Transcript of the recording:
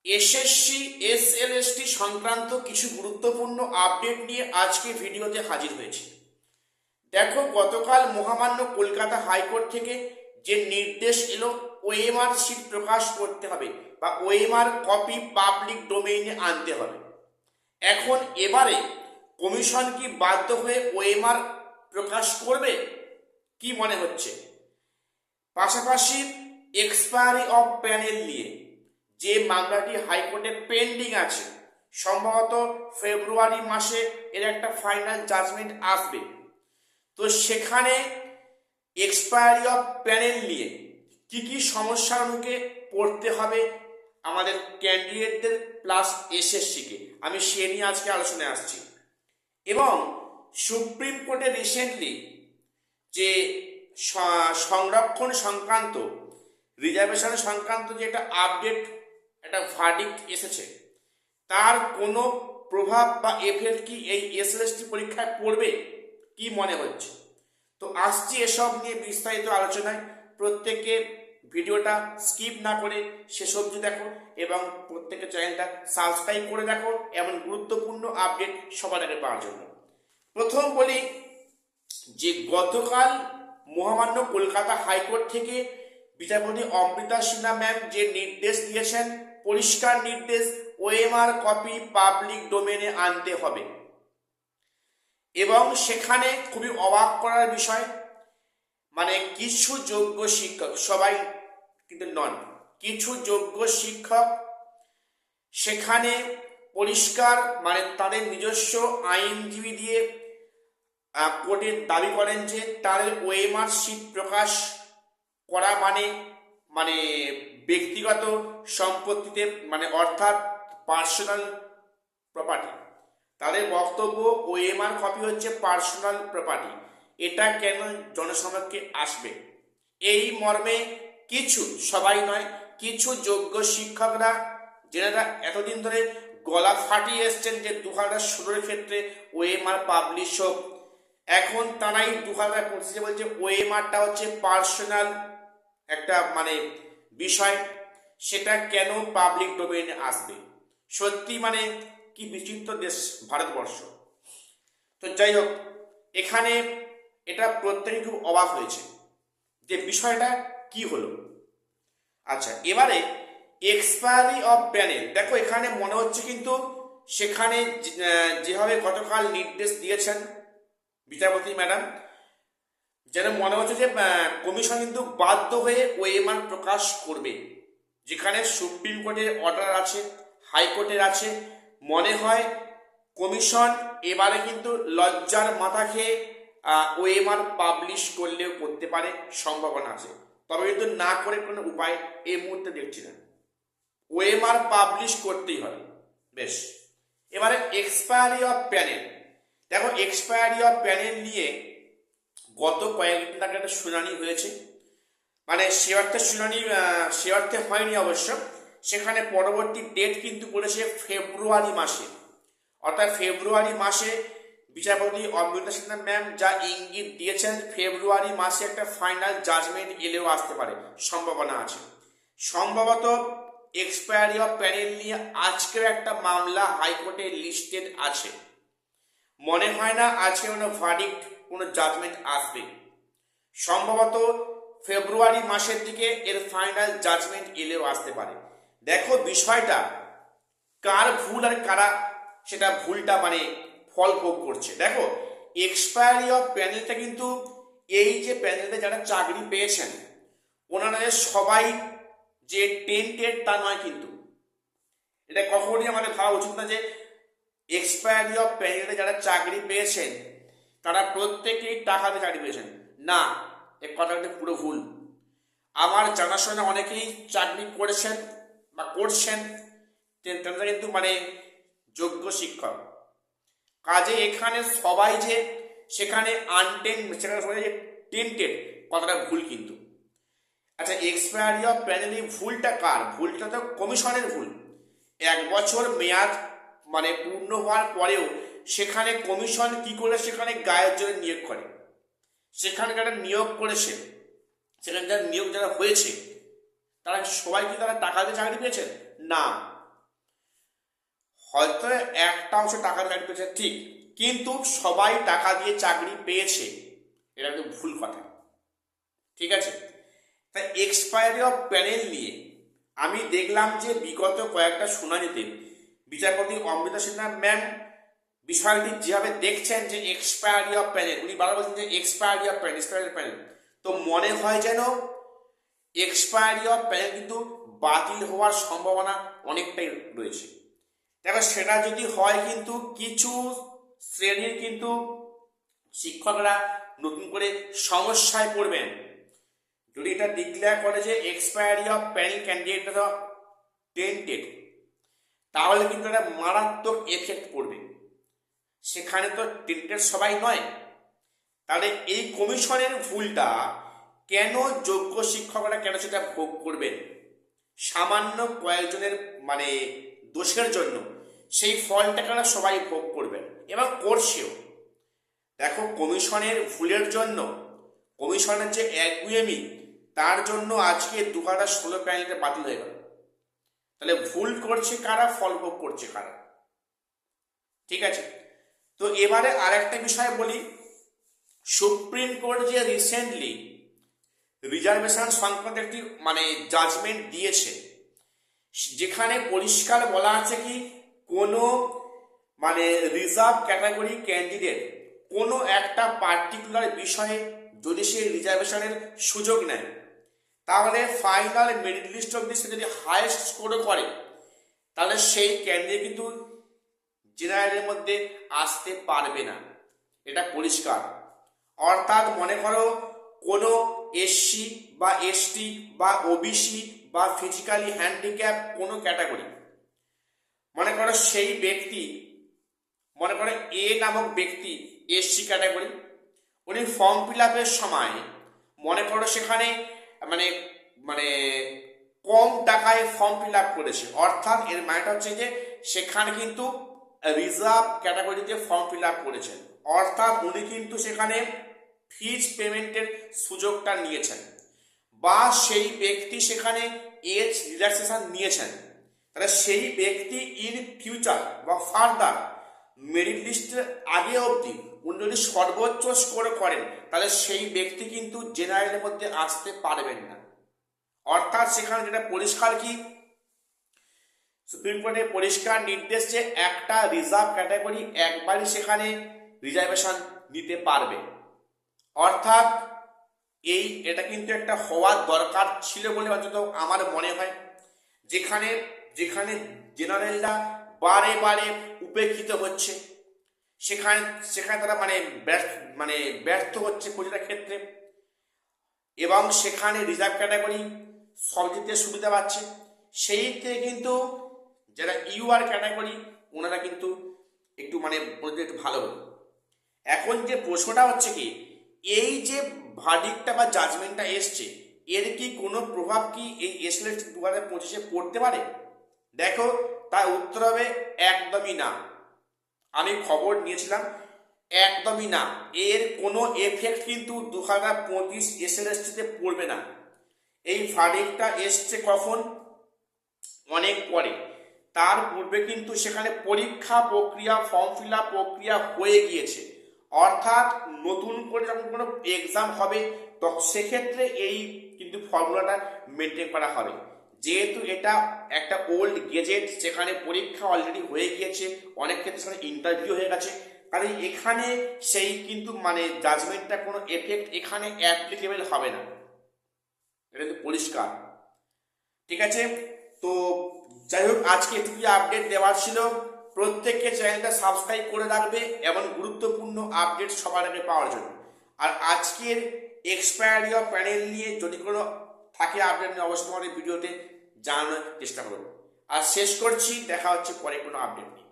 SSC SLST সংক্রান্ত কিছু গুরুত্বপূর্ণ আপডেট নিয়ে আজকে ভিডিওতে হাজির হয়েছি। দেখো, গতকাল মহামান্য কলকাতা হাইকোর্ট থেকে যে নির্দেশ এলো, ওএমআর শিট প্রকাশ করতে হবে বা ওএমআর কপি পাবলিক ডোমেইনে আনতে হবে। এখন এবারে কমিশন কি বাধ্য হয়ে ওএমআর প্রকাশ করবে, কি মনে হচ্ছে? পাশাপাশি এক্সপায়ারি অফ প্যানেল নিয়ে যে মামলাটি হাইকোর্টে পেন্ডিং আছে, সম্ভবত ফেব্রুয়ারি মাসে এর একটা ফাইনাল জাজমেন্ট আসবে। তো সেখানে এক্সপায়ারি অফ প্যানেল নিয়ে কি কি সমস্যার মুখে পড়তে হবে আমাদের ক্যান্ডিডেটদের প্লাস এসএসসিকে, আমি সে নিয়ে আজকে আলোচনায় আসছি। এবং সুপ্রিম কোর্টে রিসেন্টলি যে সংরক্ষণ সংক্রান্ত রিজার্ভেশন সংক্রান্ত যে একটা আপডেট, একটা ভার্ডিক্ট এসেছে, তার কোনো প্রভাব বা এফেক্ট কি এই এসএলএসটি পরীক্ষায় পড়বে, কি মনে হচ্ছে? তো আসছি এসব নিয়ে বিস্তারিত আলোচনায়। প্রত্যেকে ভিডিওটা স্কিপ না করে শেষ অবধি দেখো এবং প্রত্যেকের চ্যানেলটা সাবস্ক্রাইব করে দেখো এমন গুরুত্বপূর্ণ আপডেট সবার আগে পাওয়ার জন্য। প্রথম বলি যে গতকাল মহামান্য কলকাতা হাইকোর্ট থেকে বিচারপতি অমৃতা সিনহা ম্যাম যে নির্দেশ দিয়েছেন, পরিষ্কার নির্দেশ, ওএমআর কপি পাবলিক ডোমেনে আনতে হবে। এবং সেখানে খুবই অবাক করার বিষয়, মানে কিছু যোগ্য শিক্ষক, সবাই কিন্তু নন, কিছু যোগ্য শিক্ষক সেখানে পরিষ্কার, মানে তাদের নিজস্ব আইনজীবী দিয়ে কোর্টে দাবি করেন যে তাদের ওএমআর শিট প্রকাশ করা মানে মানে ব্যক্তিগত সম্পত্তিতে, মানে অর্থাৎ পার্সোনাল প্রপার্টি। তাদের বক্তব্য ওএমআর কপি হচ্ছে পার্সোনাল প্রপার্টি, এটা কেন জনসমক্ষে আসবে? এই মর্মে কিছু, সবাই নয়, কিছু যোগ্য শিক্ষকরা যারা এতদিন ধরে গলা ফাটিয়ে এসছেন যে 2016 ক্ষেত্রে ওএমআর পাবলিশ হোক, এখন তারাই 2025 বলছে ওএমআরটা হচ্ছে পার্সোনাল একটা মানে বিষয়, সেটা কেন পাবলিক ডোমেইনে আসবে? সত্যি মানে কি বিচিত্র দেশ ভারতবর্ষ। তো যাই হোক, এখানে এটা প্রত্যেকে খুব অবাক হয়েছে যে বিষয়টা কি হলো। আচ্ছা, এবারে এক্সপায়ারি অফ প্যানেল, দেখো এখানে মনে হচ্ছে কিন্তু সেখানে যেভাবে গতকাল নির্দেশ দিয়েছেন বিচারপতি ম্যাডাম, যেন মনে হচ্ছে যে কমিশন কিন্তু বাধ্য হয়ে ওএমআর প্রকাশ করবে। যেখানে সুপ্রিম কোর্টের অর্ডার আছে, হাইকোর্টের আছে, মনে হয় কমিশন এবারে কিন্তু লজ্জার মাথা খেয়ে ওএমআর পাবলিশ করলেও করতে পারে, সম্ভাবনা আছে। তবে কিন্তু না করে কোনো উপায় এই মুহূর্তে দেখছি না, ওএমআর পাবলিশ করতেই হবে। বেশ, এবারে এক্সপায়ারি অফ প্যানেল, দেখো এক্সপায়ারি অফ প্যানেল নিয়ে গত কয়েকদিন আগে একটা শুনানি হয়েছে, মানে সে অর্থে শুনানি সে অর্থে হয়নি অবশ্য, সেখানে পরবর্তী ডেট কিন্তু করেছে ফেব্রুয়ারি মাসে। অর্থাৎ ফেব্রুয়ারি মাসে বিচারপতি অমৃতা সিনহা ম্যাম যা ইঙ্গিত দিয়েছেন, ফেব্রুয়ারি মাসে একটা ফাইনাল জাজমেন্ট এলেও আসতে পারে, সম্ভাবনা আছে। সম্ভবত এক্সপায়ারি অফ প্যানেল নিয়ে আজকের একটা মামলা হাইকোর্টে লিস্টেড আছে, মনে হয় না আজকে কোনো ভার্ডিক্ট, কোনো জাজমেন্ট আসবে। সম্ভবত ফেব্রুয়ারি মাসের দিকে এর ফাইনাল জাজমেন্ট এলেও আসতে পারে। দেখো বিষয়টা কার ভুল আর কারা সেটা ভুলটা মানে ফল ভোগ করছে। দেখো এক্সপায়ারি অফ প্যানেলটা কিন্তু এই যে প্যানেলটা যারা চাকরি পেয়েছেন ওনারা সবাই যে টেন্টেড তা নয়, কিন্তু এটা কখনই আমাদের ভাবা উচিত না যে এক্সপায়ারি অফ প্যানেলে যারা চাকরি পেয়েছেন তারা প্রত্যেকেই টাকা দিয়ে চাকরি পেয়েছেন, না, এ কথাটা পুরো ভুল। আমার জানাশোনা অনেকেই চাকরি করেছেন বা করছেন, তারা কিন্তু মানে যোগ্য শিক্ষক। কাজে এখানে সবাই যে সেখানে সেখানে সবাই যে টেন্টেড, কথাটা ভুল কিন্তু। আচ্ছা, এক্সপায়ারি অফ প্যানেলে ভুলটা কার? ভুলটা তো কমিশনের ভুল। 1 বছর মেয়াদ মানে পূর্ণ হওয়ার পরেও সেখানে কমিশন কি করে সেখানে গায়ের জোরে নিয়োগ করে, সেখানে যারা নিয়োগ করেছে, সেখানে যারা নিয়োগ যারা হয়েছে তারা সবাই কি তারা টাকা দিয়ে চাকরি পেয়েছেন? না, হয়তো একটা অংশ টাকা দিয়ে চাকরি পেয়েছে ঠিক, কিন্তু সবাই টাকা দিয়ে চাকরি পেয়েছে, এটা কিন্তু ভুল কথা। ঠিক আছে, তাই এক্সপায়ারি অফ প্যানেল নিয়ে আমি দেখলাম যে বিগত কয়েকটা শুনানিতে বিচারপতি অমৃতা সিনহা ম্যাম বিষয়টি যেভাবে দেখছেন যে এক্সপায়ারি অফ প্যানেল, উনি বারবার বলছেন যে expiry of panel, expiry of panel, তো মনে হয় যেন এক্সপায়ারি অফ প্যানেল কিন্তু বাতিল হওয়ার সম্ভাবনা অনেকটাই রয়েছে। দেখো সেটা যদি হয় কিন্তু কিছু শ্রেণীর কিন্তু শিক্ষকরা নতুন করে সমস্যায় পড়বেন। যদি এটা ডিক্লেয়ার করে যে expiry of panel candidate tainted, তাহলে কিন্তু একটা মারাত্মক এফেক্ট পড়বে। সেখানে তো টেন্টেড সবাই নয়, তাহলে এই কমিশনের ভুলটা কেন যোগ্য শিক্ষকরা কেন সেটা ভোগ করবেন? সামান্য কয়েকজনের মানে দোষের জন্য সেই ফলটা কেন সবাই ভোগ করবেন এবং করছেও। দেখো কমিশনের ভুলের জন্য, কমিশনের যে একগুয়েমি, তার জন্য আজকে 2016 প্যানেলটা বাতিল হয়ে গেল। তাহলে ভুল করছে কারা, ফল ভোগ করছে কারা? ঠিক আছে, তো এবারে আরেকটা বিষয় বলি। সুপ্রিম কোর্ট যে রিসেন্টলি রিজার্ভেশন সংক্রান্ত একটি মানে জাজমেন্ট দিয়েছে, যেখানে পরিষ্কার বলা আছে কি কোনো মানে রিজার্ভ ক্যাটাগরি ক্যান্ডিডেট কোনো একটা পার্টিকুলার বিষয়ে যদি সে রিজার্ভেশনের সুযোগ নেয়, তাহলে ফাইনাল মেরিট লিস্ট অব্দি সে যদি হাইয়েস্ট স্কোরও করে, তাহলে সেই ক্যান্ডিডেট কিন্তু জেনারেলের মধ্যে আসতে পারবে না। এটা পরিষ্কার। অর্থাৎ মনে করো কোনো এসসি বা এসটি বা ওবিসি বা ফিজিক্যালি হ্যান্ডিক্যাপ কোনো ক্যাটাগরি, মনে করো সেই ব্যক্তি, মনে করো এ নামক ব্যক্তি এসসি ক্যাটাগরি, উনি ফর্ম ফিল আপের সময় মনে করো সেখানে মানে মানে কম টাকায় ফর্ম ফিল আপ করেছে, অর্থাৎ এর মানেটা হচ্ছে যে সেখানে কিন্তু রিজার্ভ ক্যাটাগরিতে ফর্ম ফিল আপ করেছেন, অর্থাৎ উনি কিন্তু সেখানে ফিজ পেমেন্টের সুযোগটা নিয়েছেন, বা সেই ব্যক্তি সেখানে এজ রিল্যাক্সেশন নিয়েছেন। তাহলে সেই ব্যক্তি ইন ফিউচার বা ফার্দার মেরিট লিস্টের আগে অবধি উনি যদি সর্বোচ্চ স্কোর করেন, তাহলে সেই ব্যক্তি কিন্তু জেনারেলের মধ্যে আসতে পারবেন না। অর্থাৎ সেখানে যেটা পরিষ্কার কি, সুপ্রিম কোর্টের পরিষ্কার নির্দেশ যে একটা রিজার্ভ ক্যাটাগরি একবারই সেখানে রিজার্ভেশন নিতে পারবে। অর্থাৎ এটা কিন্তু একটা হওয়ার দরকার ছিল বলে অন্তত আমার মনে হয়, যেখানে যেখানে জেনারেলরা বারে বারে উপেক্ষিত হচ্ছে, সেখানে সেখানে তারা ব্যর্থ হচ্ছে প্রতিটা ক্ষেত্রে, এবং সেখানে রিজার্ভ ক্যাটাগরি সব দিক থেকে সুবিধা পাচ্ছে। সেই থেকে কিন্তু যারা ইউআর ক্যাটাগরি ওনারা কিন্তু একটু ওদের একটু ভালো হলো। এখন যে প্রশ্নটা হচ্ছে কি, এই যে ভার্ডিক্টটা বা জাজমেন্টটা এসছে, এর কি কোনো প্রভাব কি এই এসএলএসটি 2025-এ পড়তে পারে? দেখো তার উত্তর হবে একদমই না। আমি খবর নিয়েছিলাম, একদমই না। এর কোনো এফেক্ট কিন্তু 2025 এসএলএসটিতে পড়বে না। এই ভার্ডিক্টটা এসছে কখন? অনেক পরে। তার পূর্বে কিন্তু সেখানে পরীক্ষা প্রক্রিয়া, ফর্ম ফিল আপ প্রক্রিয়া হয়ে গিয়েছে। অর্থাৎ নতুন করে যখন কোনো এক্সাম হবে, তখন সেক্ষেত্রে এই কিন্তু ফর্মুলাটা মেনটেন করা হবে। যেহেতু এটা একটা ওল্ড গেজেট, সেখানে পরীক্ষা অলরেডি হয়ে গিয়েছে, অনেক ক্ষেত্রে সেখানে ইন্টারভিউ হয়ে গেছে, কারণ এখানে সেই কিন্তু জাজমেন্টটা কোনো এফেক্ট এখানে অ্যাপ্লিকেবল হবে না। এটা কিন্তু পরিষ্কার। ঠিক আছে, তো যাই হোক আজকে এটুকুই আপডেট দেওয়ার ছিল। প্রত্যেককে চ্যানেলটা সাবস্ক্রাইব করে রাখবে এবং গুরুত্বপূর্ণ আপডেট সবার আগে পাওয়ার জন্য। আর আজকের এক্সপায়ারি অফ প্যানেল নিয়ে যদি কোনো থাকে আপডেট নিয়ে অবশ্যই আমাদের ভিডিওতে জানানোর চেষ্টা করব। আর শেষ করছি, দেখা হচ্ছে পরে কোনো আপডেট নিয়ে।